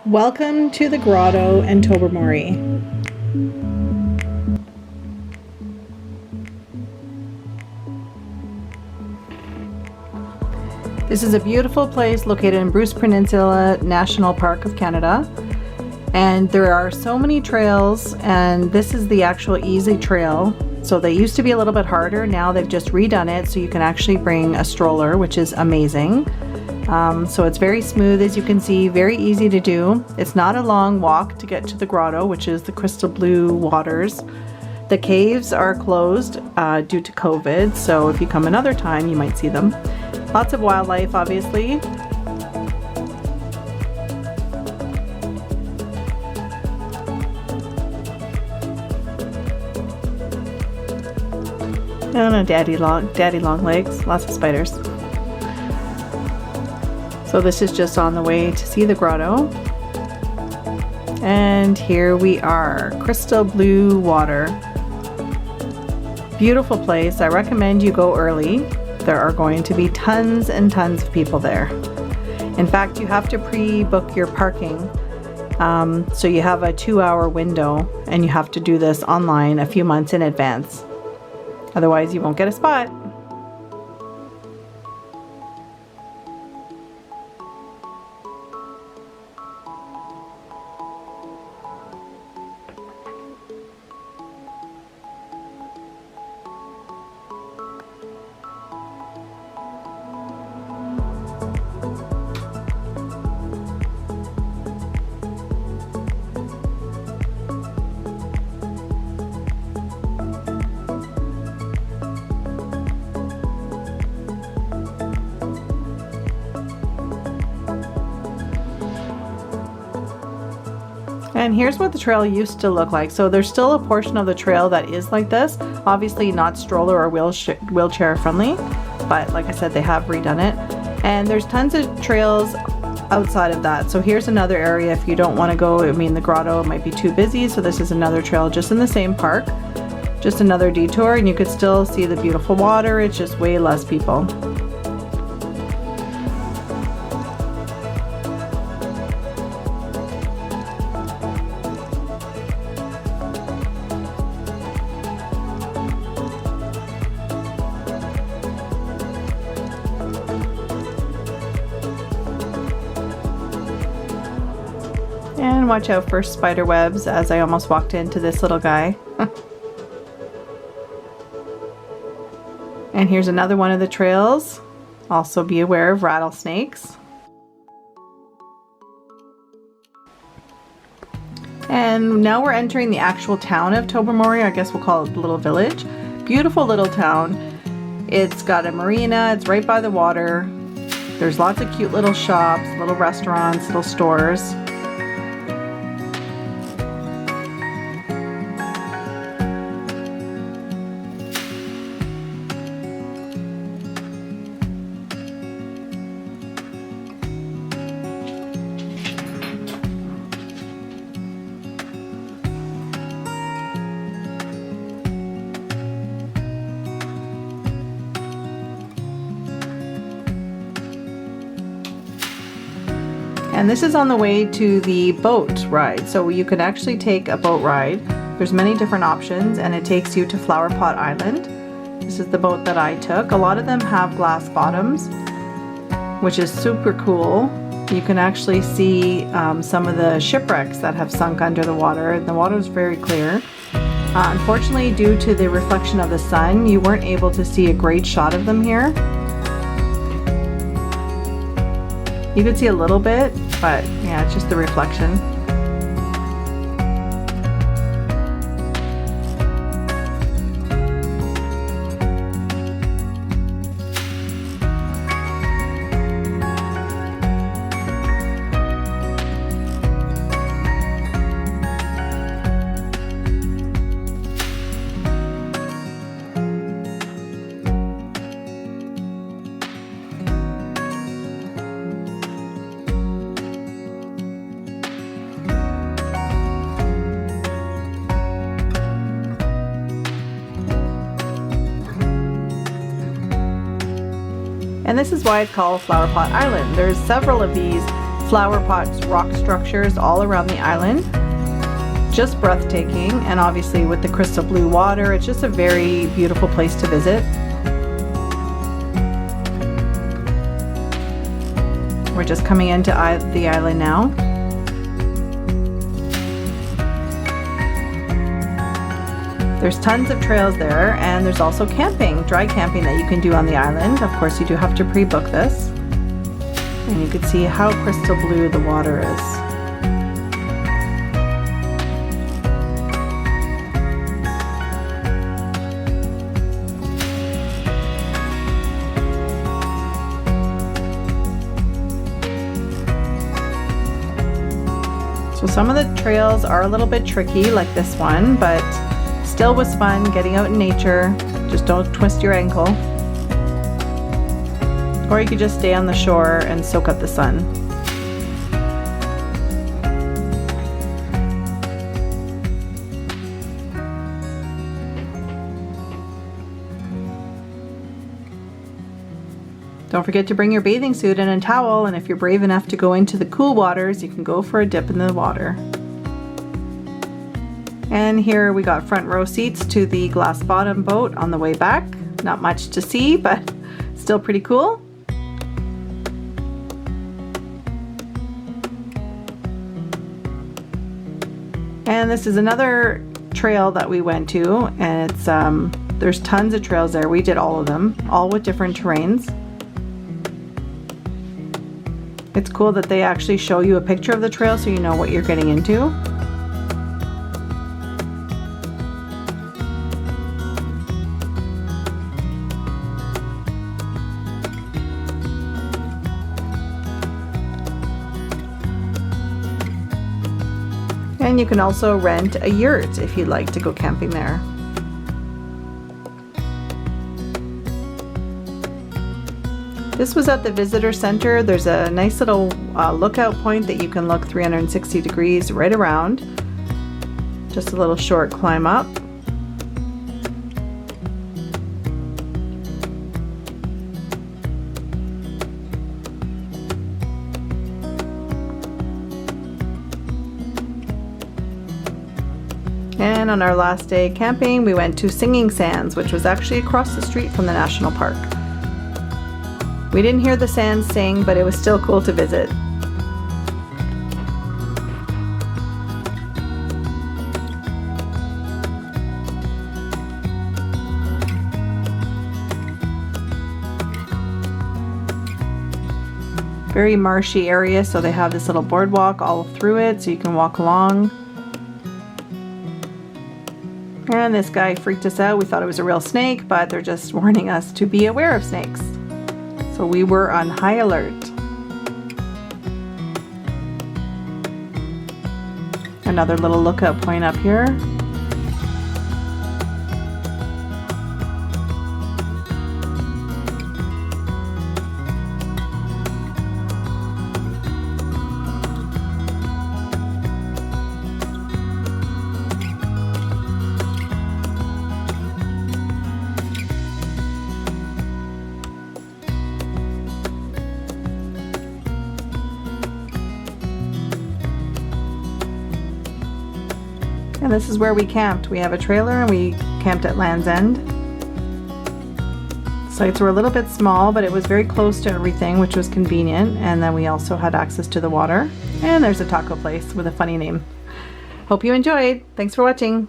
Welcome to the Grotto and Tobermory. This is a beautiful place located in Bruce Peninsula National Park of Canada. And there are so many trails, and this is the actual easy trail. So they used to be a little bit harder. Now they've just redone it so you can actually bring a stroller, which is amazing. So it's very smooth, as you can see, very easy to do. It's not a long walk to get to the grotto, which is the crystal blue waters. The caves are closed due to COVID, so if you come another time, you might see them. Lots of wildlife, obviously. Oh no, daddy long legs, lots of spiders. So this is just on the way to see the grotto. And here we are, crystal blue water. Beautiful place. I recommend you go early. There are going to be tons and tons of people there. In fact, you have to pre-book your parking. So you have a 2-hour window and you have to do this online a few months in advance. Otherwise you won't get a spot. And here's what the trail used to look like. So there's still a portion of the trail that is like this. Obviously not stroller or wheelchair friendly, but like I said, they have redone it. And there's tons of trails outside of that. So here's another area if you don't want to go. I mean, the grotto might be too busy, so this is another trail just in the same park. Just another detour, and you could still see the beautiful water. It's just way less people. And watch out for spider webs, as I almost walked into this little guy. And here's another one of the trails. Also be aware of rattlesnakes. And now we're entering the actual town of Tobermory. I guess we'll call it the little village. Beautiful little town. It's got a marina, it's right by the water. There's lots of cute little shops, little restaurants, little stores. And this is on the way to the boat ride. So you can actually take a boat ride. There's many different options, and it takes you to Flower Pot Island. This is the boat that I took. A lot of them have glass bottoms, which is super cool. You can actually see some of the shipwrecks that have sunk under the water. The water is very clear. Unfortunately, due to the reflection of the sun, you weren't able to see a great shot of them here. You could see a little bit, but yeah, it's just the reflection. And this is why it's called Flower Pot Island. There's several of these flower pots, rock structures all around the island. Just breathtaking, and obviously with the crystal blue water, it's just a very beautiful place to visit. We're just coming into the island now. There's tons of trails there, and there's also camping, dry camping that you can do on the island. Of course, you do have to pre-book this. And you can see how crystal blue the water is. So some of the trails are a little bit tricky, like this one, but still was fun getting out in nature. Just don't twist your ankle. Or you could just stay on the shore and soak up the sun. Don't forget to bring your bathing suit and a towel, and if you're brave enough to go into the cool waters, you can go for a dip in the water. And here we got front row seats to the glass bottom boat on the way back. Not much to see, but still pretty cool. And this is another trail that we went to, and it's there's tons of trails there. We did all of them, all with different terrains. It's cool that they actually show you a picture of the trail so you know what you're getting into. And you can also rent a yurt if you'd like to go camping there. This was at the visitor center. There's a nice little lookout point that you can look 360 degrees right around. Just a little short climb up. And on our last day camping, we went to Singing Sands, which was actually across the street from the national park. We didn't hear the sands sing, but it was still cool to visit. Very marshy area, so they have this little boardwalk all through it so you can walk along. And this guy freaked us out. We thought it was a real snake, but they're just warning us to be aware of snakes. So we were on high alert. Another little lookout point up here. And this is where we camped. We have a trailer and we camped at Land's End. Sites were a little bit small, but it was very close to everything, which was convenient. And then we also had access to the water. And there's a taco place with a funny name. Hope you enjoyed. Thanks for watching.